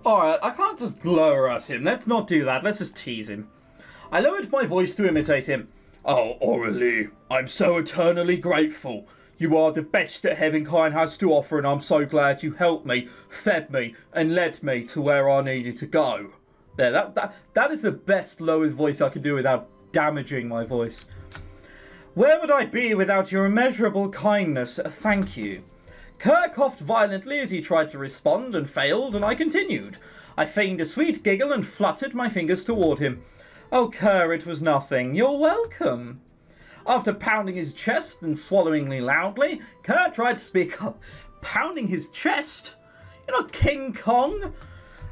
Alright, I can't just glower at him. Let's not do that. Let's just tease him. I lowered my voice to imitate him. Oh, Aurelie, I'm so eternally grateful. You are the best that Heavenkind has to offer, and I'm so glad you helped me, fed me, and led me to where I needed to go. There, that is the best lowest voice I could do without damaging my voice. Where would I be without your immeasurable kindness? Thank you. Kerr coughed violently as he tried to respond and failed, and I continued. I feigned a sweet giggle and fluttered my fingers toward him. Oh, Kerr, it was nothing. You're welcome. After pounding his chest and swallowing loudly, Kerr tried to speak up. Pounding his chest? You're not King Kong?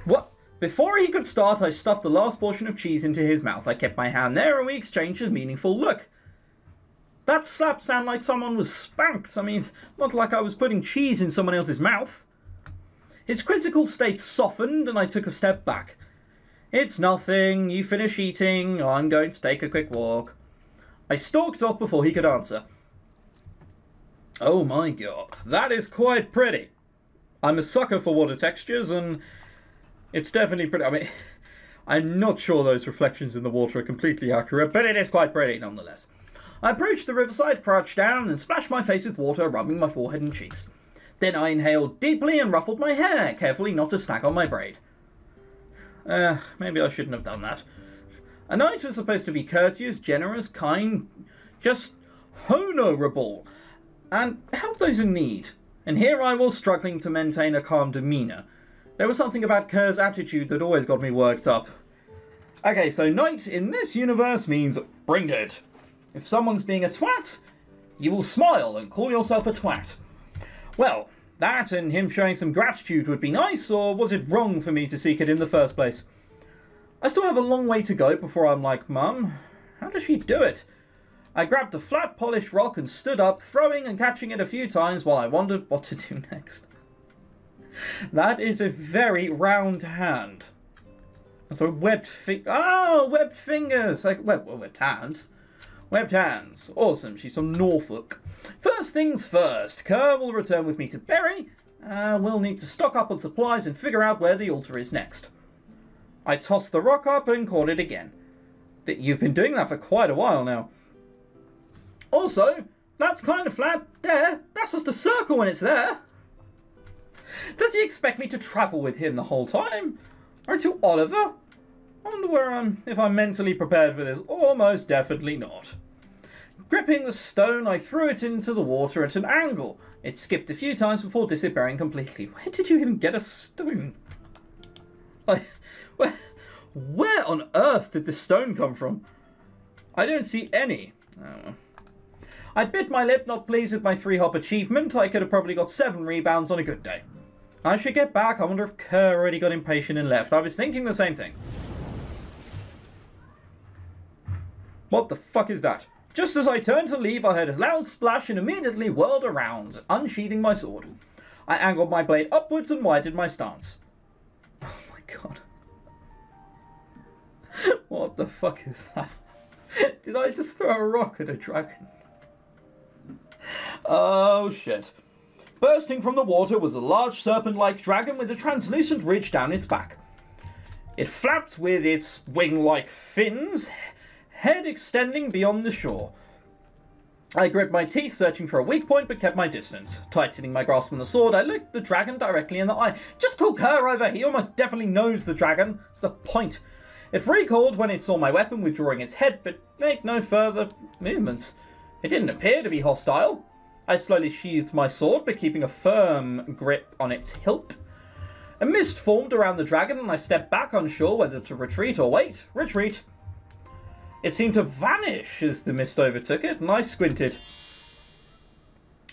What? Before he could start, I stuffed the last portion of cheese into his mouth. I kept my hand there and we exchanged a meaningful look. That slap sounded like someone was spanked. I mean, not like I was putting cheese in someone else's mouth. His quizzical state softened and I took a step back. It's nothing. You finish eating. I'm going to take a quick walk. I stalked off before he could answer. Oh my god, that is quite pretty. I'm a sucker for water textures and it's definitely pretty. I mean, I'm not sure those reflections in the water are completely accurate, but it is quite pretty nonetheless. I approached the riverside, crouched down, and splashed my face with water, rubbing my forehead and cheeks. Then I inhaled deeply and ruffled my hair, carefully not to snag on my braid. Maybe I shouldn't have done that. A knight was supposed to be courteous, generous, kind, just honourable, and help those in need. And here I was struggling to maintain a calm demeanour. There was something about Kerr's attitude that always got me worked up. Okay, so knight in this universe means bring it. If someone's being a twat, you will smile and call yourself a twat. Well, that and him showing some gratitude would be nice, or was it wrong for me to seek it in the first place? I still have a long way to go before I'm like, Mum, how does she do it? I grabbed a flat, polished rock and stood up, throwing and catching it a few times while I wondered what to do next. That is a very round hand. So webbed webbed fingers. Like, webbed hands. Webbed hands. Awesome. She's from Norfolk. First things first. Kerr will return with me to Bury. We'll need to stock up on supplies and figure out where the altar is next. I tossed the rock up and caught it again. You've been doing that for quite a while now. Also, that's kind of flat there. That's just a circle when it's there. Does he expect me to travel with him the whole time? Or to Oliver? I wonder if I'm mentally prepared for this. Almost definitely not. Gripping the stone, I threw it into the water at an angle. It skipped a few times before disappearing completely. Where did you even get a stone? Where on earth did this stone come from? I don't see any. Oh. I bit my lip, not pleased with my 3-hop achievement. I could have probably got 7 rebounds on a good day. I should get back. I wonder if Kerr already got impatient and left. I was thinking the same thing. What the fuck is that? Just as I turned to leave, I heard a loud splash and immediately whirled around, unsheathing my sword. I angled my blade upwards and widened my stance. Oh my god. What the fuck is that? Did I just throw a rock at a dragon? Oh shit. Bursting from the water was a large serpent-like dragon with a translucent ridge down its back. It flapped with its wing-like fins, head extending beyond the shore. I grit my teeth, searching for a weak point, but kept my distance. Tightening my grasp on the sword, I looked the dragon directly in the eye. Just call Kerr over, he almost definitely knows the dragon. That's the point. It recoiled when it saw my weapon withdrawing its head, but made no further movements. It didn't appear to be hostile. I slowly sheathed my sword, but keeping a firm grip on its hilt. A mist formed around the dragon, and I stepped back, unsure whether to retreat or wait. Retreat. It seemed to vanish as the mist overtook it, and I squinted.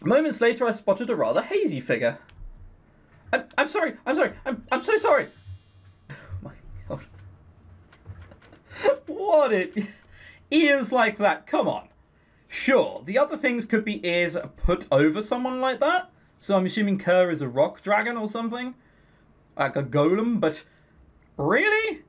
Moments later, I spotted a rather hazy figure. I'm sorry. I'm so sorry. Oh my god. What it... Ears like that, come on. Sure, the other things could be ears put over someone like that. So I'm assuming Kerr is a rock dragon or something. Like a golem, but... Really?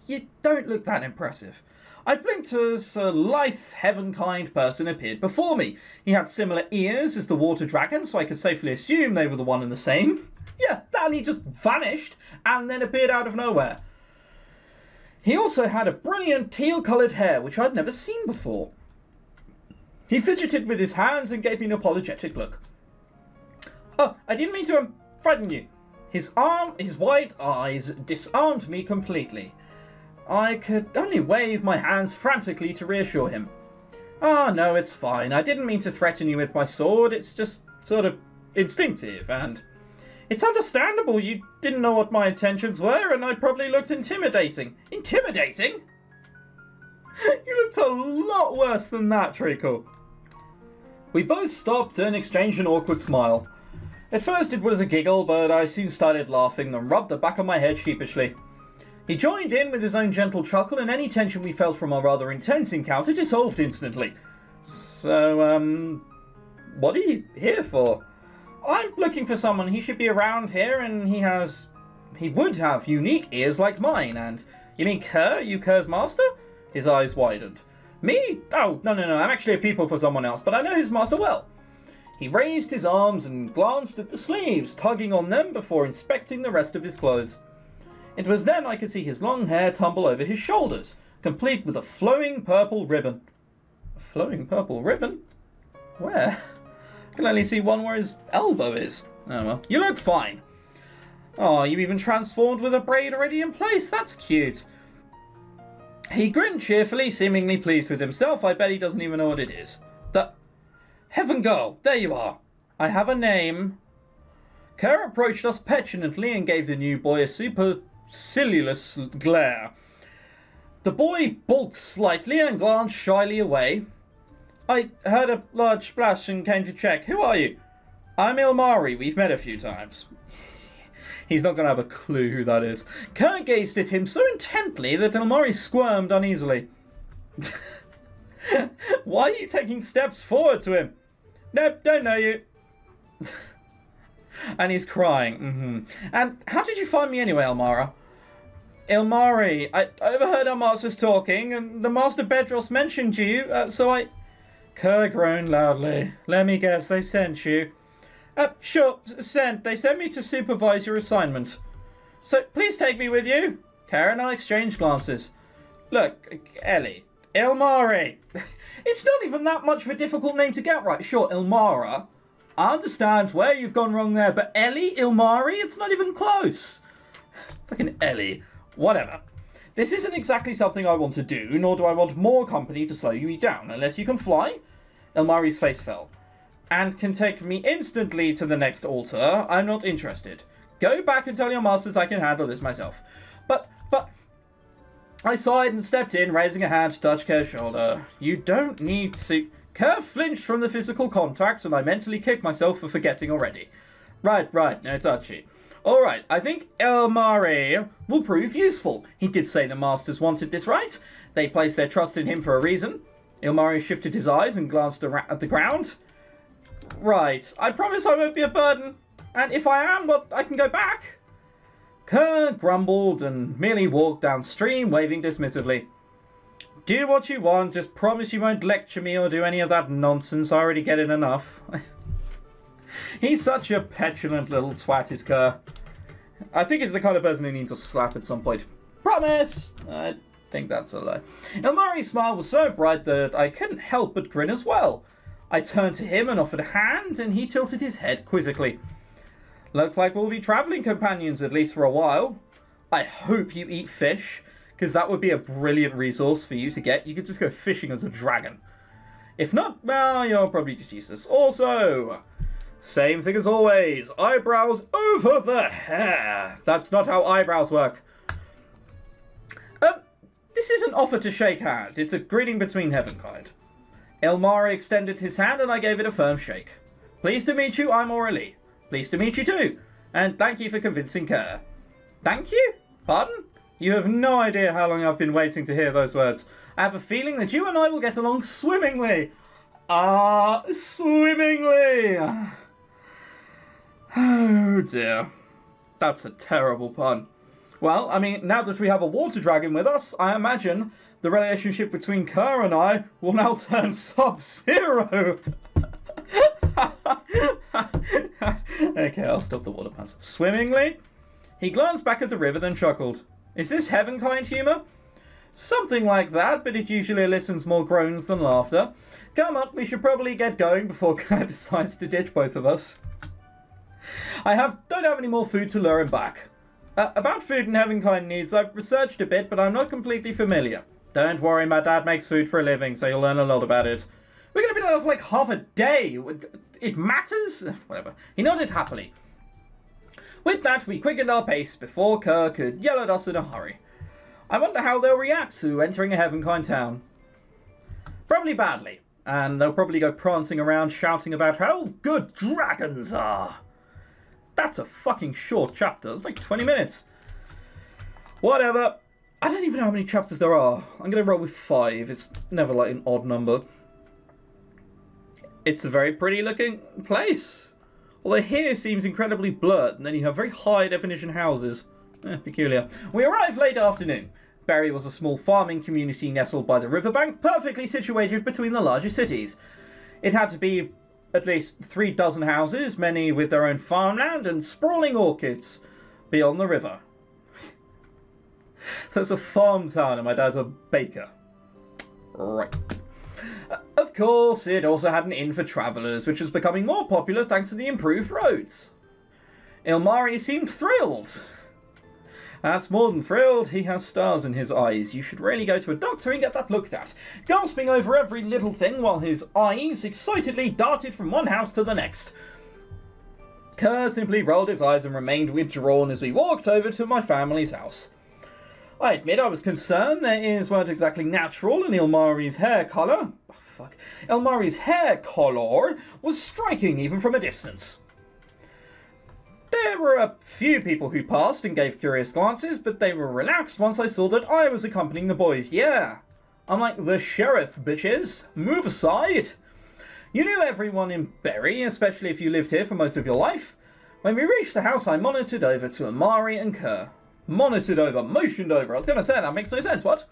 You don't look that impressive. I blinked as a lithe, heaven-kind person appeared before me. He had similar ears as the water dragon, so I could safely assume they were the one and the same. Yeah, and he just vanished and then appeared out of nowhere. He also had a brilliant teal-coloured hair, which I'd never seen before. He fidgeted with his hands and gave me an apologetic look. Oh, I didn't mean to frighten you. His wide eyes disarmed me completely. I could only wave my hands frantically to reassure him. Oh, no, it's fine. I didn't mean to threaten you with my sword. It's just sort of instinctive, and it's understandable you didn't know what my intentions were, and I probably looked intimidating. Intimidating? You looked a lot worse than that, Treacle. We both stopped and exchanged an awkward smile. At first it was a giggle, but I soon started laughing, then rubbed the back of my head sheepishly. He joined in with his own gentle chuckle, and any tension we felt from our rather intense encounter dissolved instantly. So, what are you here for? I'm looking for someone. He should be around here, and he would have unique ears like mine, and... You mean Kerr? You Kerr's master? His eyes widened. Me? Oh, no, I'm actually a pupil for someone else, but I know his master well. He raised his arms and glanced at the sleeves, tugging on them before inspecting the rest of his clothes. It was then I could see his long hair tumble over his shoulders, complete with a flowing purple ribbon. A flowing purple ribbon? Where? I can only see one where his elbow is. Oh well. You look fine. Oh, you even transformed with a braid already in place. That's cute. He grinned cheerfully, seemingly pleased with himself. I bet he doesn't even know what it is. Heaven Girl, there you are. I have a name. Kerr approached us petulantly and gave the new boy a supercilious glare. The boy balked slightly and glanced shyly away. I heard a large splash and came to check. Who are you? I'm Ilmari. We've met a few times. He's not going to have a clue who that is. Kerr gazed at him so intently that Ilmari squirmed uneasily. Why are you taking steps forward to him? Nope, don't know you. And he's crying. And how did you find me anyway, Elmara? Ilmari, I overheard our masters talking, and the Master Bedros mentioned you, so I... Kerr groaned loudly. Let me guess, they sent you. Sure, sent. They sent me to supervise your assignment. So, please take me with you. Kerr and I exchanged glances. Look, Ellie. Ilmari. It's not even that much of a difficult name to get right. Sure, Ilmara. I understand where you've gone wrong there, but Ellie? Ilmari? It's not even close. Fucking Ellie. Whatever. This isn't exactly something I want to do, nor do I want more company to slow you down. Unless you can fly? Ilmari's face fell. And can take me instantly to the next altar. I'm not interested. Go back and tell your masters I can handle this myself. But... I sighed and stepped in, raising a hand to touch Kerr's shoulder. You don't need to... Kerr flinched from the physical contact, and I mentally kicked myself for forgetting already. Right, no touchy. Alright, I think Ilmari will prove useful. He did say the masters wanted this, right? They placed their trust in him for a reason. Ilmari shifted his eyes and glanced at the ground. Right, I promise I won't be a burden. And if I am, well, I can go back. Kerr grumbled and merely walked downstream, waving dismissively. Do what you want, just promise you won't lecture me or do any of that nonsense. I already get it enough. He's such a petulant little twat, is Kerr. I think he's the kind of person who needs a slap at some point. Promise! I think that's a lie. Ilmari's smile was so bright that I couldn't help but grin as well. I turned to him and offered a hand, and he tilted his head quizzically. Looks like we'll be travelling companions at least for a while. I hope you eat fish, because that would be a brilliant resource for you to get. You could just go fishing as a dragon. If not, well, you're probably just useless. Also, same thing as always. Eyebrows over the hair. That's not how eyebrows work. This is an offer to shake hands. It's a greeting between heavenkind. Ilmari extended his hand and I gave it a firm shake. Pleased to meet you, I'm Aurelie. Pleased to meet you too. And thank you for convincing Kerr. Thank you? Pardon? You have no idea how long I've been waiting to hear those words. I have a feeling that you and I will get along swimmingly. Swimmingly. Oh dear. That's a terrible pun. Well, I mean, now that we have a water dragon with us, I imagine the relationship between Kerr and I will now turn sub-zero. Okay, I'll stop the water pants. Swimmingly? He glanced back at the river, then chuckled. Is this heaven-kind humour? Something like that, but it usually elicits more groans than laughter. Come on, we should probably get going before Kerr decides to ditch both of us. I don't have any more food to lure him back. About food and heaven-kind needs, I've researched a bit, but I'm not completely familiar. Don't worry, my dad makes food for a living, so you'll learn a lot about it. We're going to be there for like half a day. It matters? Whatever. He nodded happily. With that, we quickened our pace before Kerr could yell at us in a hurry. I wonder how they'll react to entering a heaven-kind town. Probably badly. And they'll probably go prancing around shouting about how good dragons are. That's a fucking short chapter. It's like 20 minutes. Whatever. I don't even know how many chapters there are. I'm going to roll with 5. It's never like an odd number. It's a very pretty looking place. Although here seems incredibly blurred, and then you have very high definition houses. Peculiar. We arrived late afternoon. Berry was a small farming community nestled by the riverbank, perfectly situated between the larger cities. It had to be at least 3 dozen houses, many with their own farmland and sprawling orchards beyond the river. So it's a farm town and my dad's a baker. Right. Of course, it also had an inn for travellers, which was becoming more popular thanks to the improved roads. Ilmari seemed thrilled. That's more than thrilled, he has stars in his eyes. You should really go to a doctor and get that looked at. Gasping over every little thing while his eyes excitedly darted from one house to the next. Kerr simply rolled his eyes and remained withdrawn as we walked over to my family's house. I admit I was concerned their ears weren't exactly natural and Ilmari's hair colour... Ilmari's hair colour was striking even from a distance. There were a few people who passed and gave curious glances, but they were relaxed once I saw that I was accompanying the boys. Yeah, I'm like the sheriff, bitches. Move aside. You knew everyone in Berry, especially if you lived here for most of your life. When we reached the house, I monitored over to Amari and Kerr. Monitored over, motioned over. I was going to say, that makes no sense, what?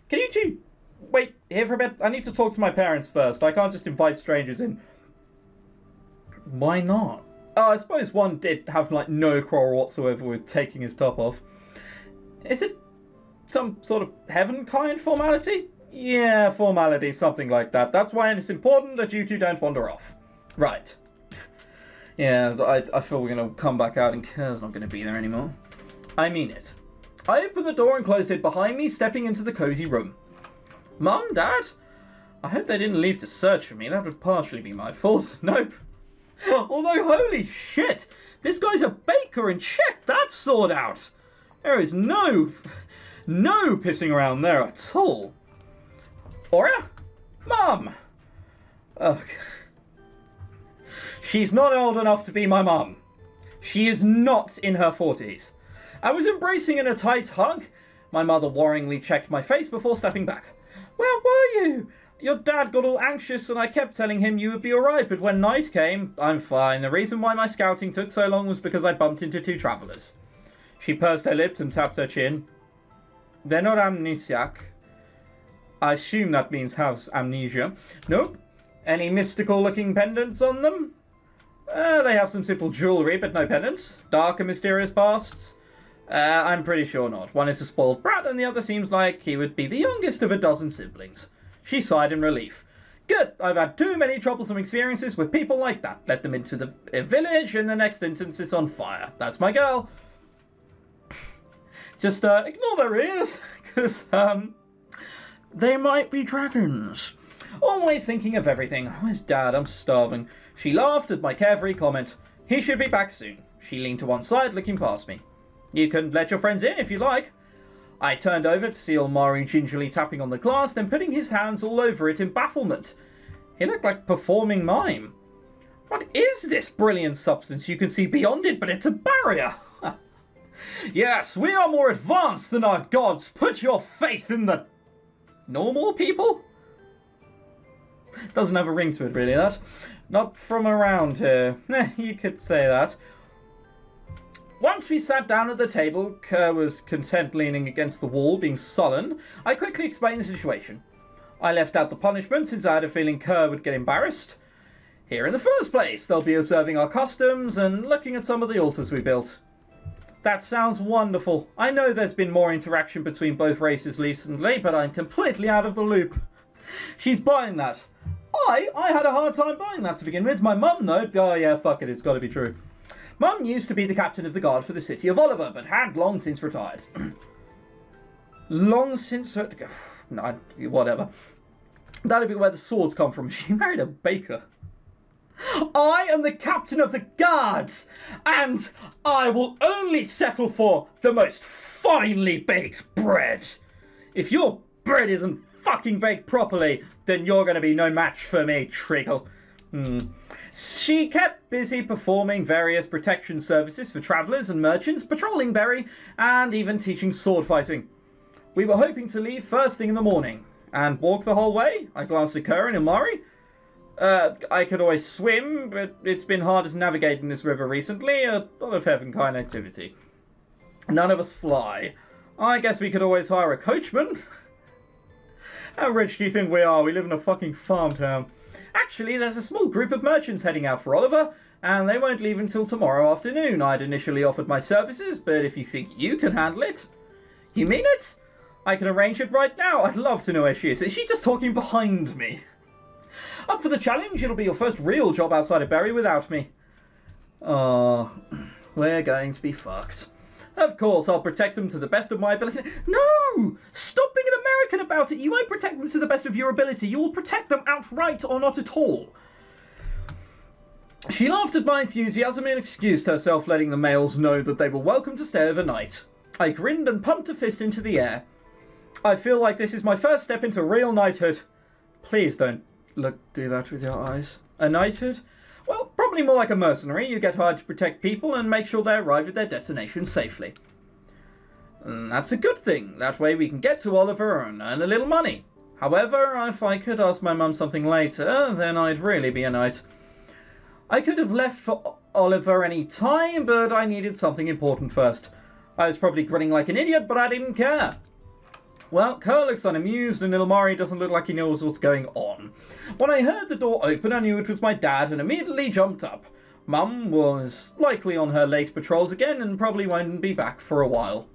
Can you two wait here for a bit? I need to talk to my parents first. I can't just invite strangers in. Why not? Oh, I suppose one did have, like, no quarrel whatsoever with taking his top off. Is it some sort of heaven-kind formality? Yeah, formality, something like that. That's why it's important that you two don't wander off. Right. Yeah, I feel we're going to come back out and Kerr's not going to be there anymore. I mean it. I opened the door and closed it behind me, stepping into the cozy room. Mum, Dad? I hope they didn't leave to search for me. That would partially be my fault. Nope. Although, holy shit, this guy's a baker and check that sword out. There is no pissing around there at all. Aura? Mum! Ugh. She's not old enough to be my mum. She is not in her 40s. I was embracing in a tight hug. My mother worryingly checked my face before stepping back. Where were you? Your dad got all anxious and I kept telling him you would be alright, but when night came, I'm fine. The reason why my scouting took so long was because I bumped into 2 travellers. She pursed her lips and tapped her chin. They're not amnesiac. I assume that means house amnesia. Nope. Any mystical looking pendants on them? They have some simple jewellery, but no pendants. Dark and mysterious pasts? I'm pretty sure not. One is a spoiled brat and the other seems like he would be the youngest of a dozen siblings. She sighed in relief. Good, I've had too many troublesome experiences with people like that. Let them into the village and the next instance it's on fire. That's my girl. Just ignore their ears, because they might be dragons. Always thinking of everything. Where's Dad? I'm starving. She laughed at my carefree comment. He should be back soon. She leaned to one side, looking past me. You can let your friends in if you like. I turned over to see Ilmari gingerly tapping on the glass, then putting his hands all over it in bafflement. He looked like performing mime. What is this brilliant substance? You can see beyond it, but it's a barrier. Yes, we are more advanced than our gods. Put your faith in the normal people? Doesn't have a ring to it, really, that. Not from around here. You could say that. Once we sat down at the table, Kerr was content leaning against the wall, being sullen. I quickly explained the situation. I left out the punishment since I had a feeling Kerr would get embarrassed. here in the first place. They'll be observing our customs and looking at some of the altars we built. That sounds wonderful. I know there's been more interaction between both races recently, but I'm completely out of the loop. She's buying that. I had a hard time buying that to begin with. My mum, though, oh yeah, fuck it, it's got to be true. Mum used to be the captain of the guard for the city of Oliver, but had long since retired. Long since... No, whatever. That'd be where the swords come from. She married a baker. I am the captain of the guards, and I will only settle for the most finely baked bread. If your bread isn't fucking baked properly, then you're going to be no match for me, Triggle. She kept busy performing various protection services for travellers and merchants, patrolling Berry, and even teaching sword fighting. We were hoping to leave first thing in the morning, and walk the whole way. I glanced at Kerr and Ilmari. I could always swim, but it's been harder to navigate in this river recently. A lot of heaven-kind activity. None of us fly. I guess we could always hire a coachman. How rich do you think we are? We live in a fucking farm town. Actually, there's a small group of merchants heading out for Oliver, and they won't leave until tomorrow afternoon. I'd initially offered my services, but if you think you can handle it... You mean it? I can arrange it right now. I'd love to know where she is. Is she just talking behind me? Up for the challenge, it'll be your first real job outside of Berry without me. Oh, we're going to be fucked. Of course, I'll protect them to the best of my ability. No! Stop being an American about it! You won't protect them to the best of your ability. You will protect them outright or not at all. She laughed at my enthusiasm and excused herself, letting the males know that they were welcome to stay overnight. I grinned and pumped a fist into the air. I feel like this is my first step into real knighthood. Please don't do that with your eyes. A knighthood? Well, probably more like a mercenary. You get hired to protect people and make sure they arrive at their destination safely. And that's a good thing. That way we can get to Oliver and earn a little money. However, if I could ask my mum something later, then I'd really be a knight. I could have left for Oliver any time, but I needed something important first. I was probably grinning like an idiot, but I didn't care. Well, Kerr looks unamused and Ilmari doesn't look like he knows what's going on. When I heard the door open, I knew it was my dad and immediately jumped up. Mum was likely on her late patrols again and probably won't be back for a while.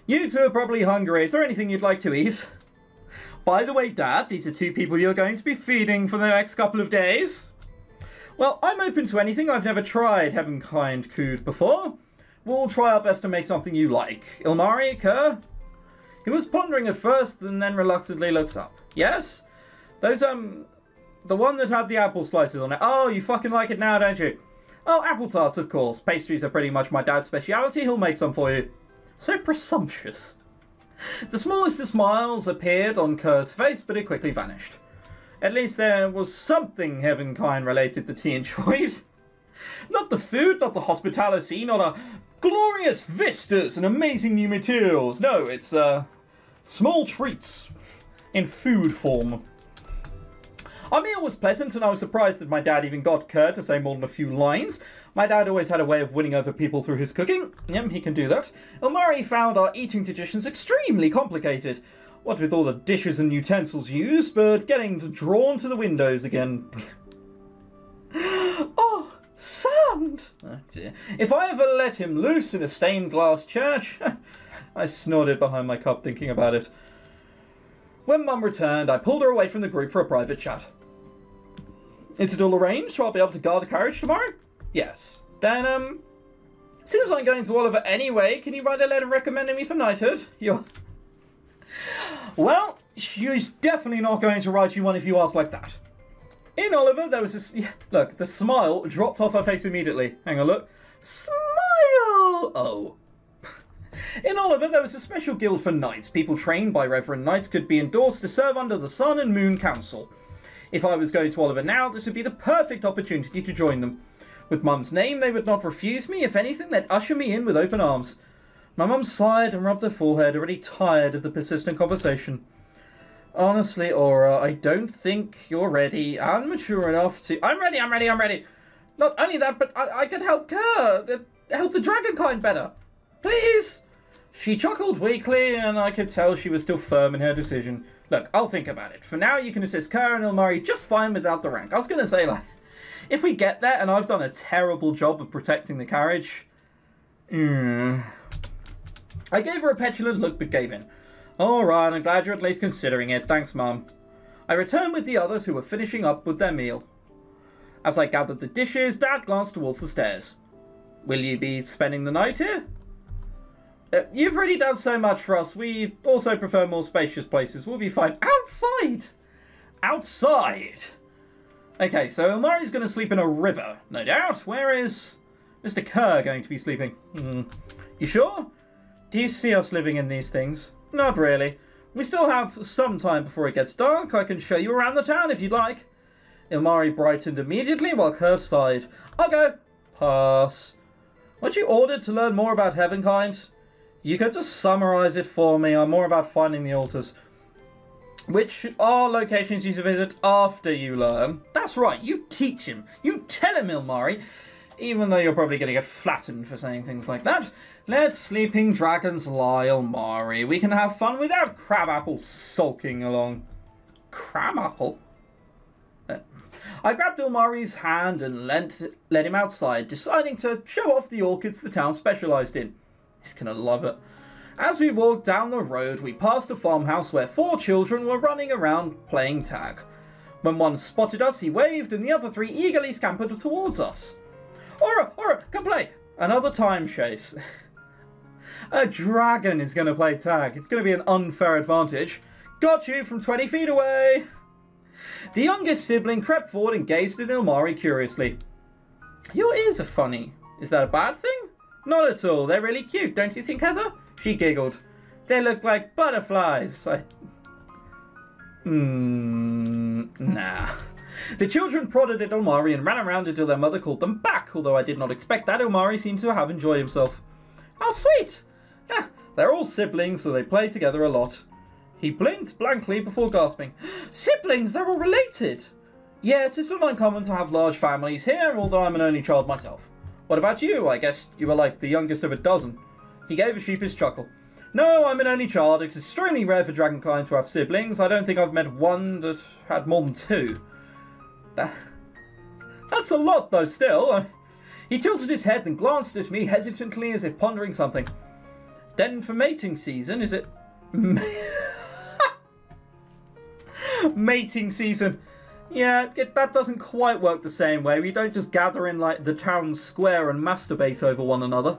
You two are probably hungry. Is there anything you'd like to eat? By the way, Dad, these are two people you're going to be feeding for the next couple of days. Well, I'm open to anything. I've never tried Heavenkind Cood before. We'll try our best to make something you like. Ilmari, Kerr? He was pondering at first and then reluctantly looked up. Yes? Those, the one that had the apple slices on it. Oh, you fucking like it now, don't you? Oh, apple tarts, of course. Pastries are pretty much my dad's speciality. He'll make some for you. So presumptuous. The smallest of smiles appeared on Kerr's face, but it quickly vanished. At least there was something Heavenkind related that he enjoyed. Not the food, not the hospitality, not a glorious vistas and amazing new materials. No, it's, small treats in food form. Our meal was pleasant, and I was surprised that my dad even got Kerr to say more than a few lines. My dad always had a way of winning over people through his cooking. Yep, he can do that. Ilmari found our eating traditions extremely complicated. What with all the dishes and utensils used, but getting drawn to the windows again. Oh, sand! Oh dear. If I ever let him loose in a stained glass church... I snorted behind my cup thinking about it. When Mum returned, I pulled her away from the group for a private chat. Is it all arranged so I'll be able to guard the carriage tomorrow? Yes. Then, since I'm going to Oliver anyway, can you write a letter recommending me for knighthood? You're... Well, she's definitely not going to write you one if you ask like that. In Oliver, there was this... Yeah, look, the smile dropped off her face immediately. Hang on, look. Smile! Oh. In Oliver, there was a special guild for knights. People trained by Reverend Knights could be endorsed to serve under the Sun and Moon Council. If I was going to Oliver now, this would be the perfect opportunity to join them. With Mum's name, they would not refuse me. If anything, they'd usher me in with open arms. My mum sighed and rubbed her forehead, already tired of the persistent conversation. Honestly, Aura, I don't think you're ready and mature enough to... I'm ready! Not only that, but I could help Kerr, help the Dragonkind better. Please! She chuckled weakly, and I could tell she was still firm in her decision. Look, I'll think about it. For now, you can assist Kerr and Ilmari just fine without the rank. I was going to say, like, If we get there and I've done a terrible job of protecting the carriage... I gave her a petulant look but gave in. All right, I'm glad you're at least considering it. Thanks, Mum. I returned with the others who were finishing up with their meal. As I gathered the dishes, Dad glanced towards the stairs. Will you be spending the night here? You've already done so much for us. We also prefer more spacious places. We'll be fine. Outside! Outside! Okay, so Ilmari's going to sleep in a river, no doubt. Where is Mr. Kerr going to be sleeping? You sure? Do you see us living in these things? Not really. We still have some time before it gets dark. I can show you around the town if you'd like. Ilmari brightened immediately while Kerr sighed. I'll go. Pass. Weren't you ordered to learn more about Heavenkind? You could just summarize it for me. I'm more about finding the altars. Which are locations you should visit after you learn. That's right, you teach him. You tell him, Ilmari. Even though you're probably going to get flattened for saying things like that. Let sleeping dragons lie, Ilmari. We can have fun without Crabapple sulking along. Crabapple? I grabbed Ilmari's hand and led him outside, deciding to show off the orchids the town specialised in. He's going to love it. As we walked down the road, we passed a farmhouse where 4 children were running around playing tag. When one spotted us, he waved, and the other 3 eagerly scampered towards us. Aura, come play! Another time chase. A dragon is going to play tag. It's going to be an unfair advantage. Got you from 20 feet away! The youngest sibling crept forward and gazed at Ilmari curiously. Your ears are funny. Is that a bad thing? Not at all. They're really cute, don't you think, Heather? She giggled. They look like butterflies. Nah. The children prodded at Ilmari and ran around until their mother called them back, although I did not expect that. Ilmari seemed to have enjoyed himself. How sweet! Yeah, they're all siblings, so they play together a lot. He blinked blankly before gasping. Siblings? They're all related! Yes, it's not uncommon to have large families here, although I'm an only child myself. What about you? I guess you were like the youngest of a dozen. He gave a sheepish chuckle. No, I'm an only child. It's extremely rare for dragonkind to have siblings. I don't think I've met one that had more than 2. That's a lot, though, still. He tilted his head and glanced at me hesitantly as if pondering something. Then for mating season, is it... Mating season. Yeah, that doesn't quite work the same way. We don't just gather in like the town square and masturbate over one another.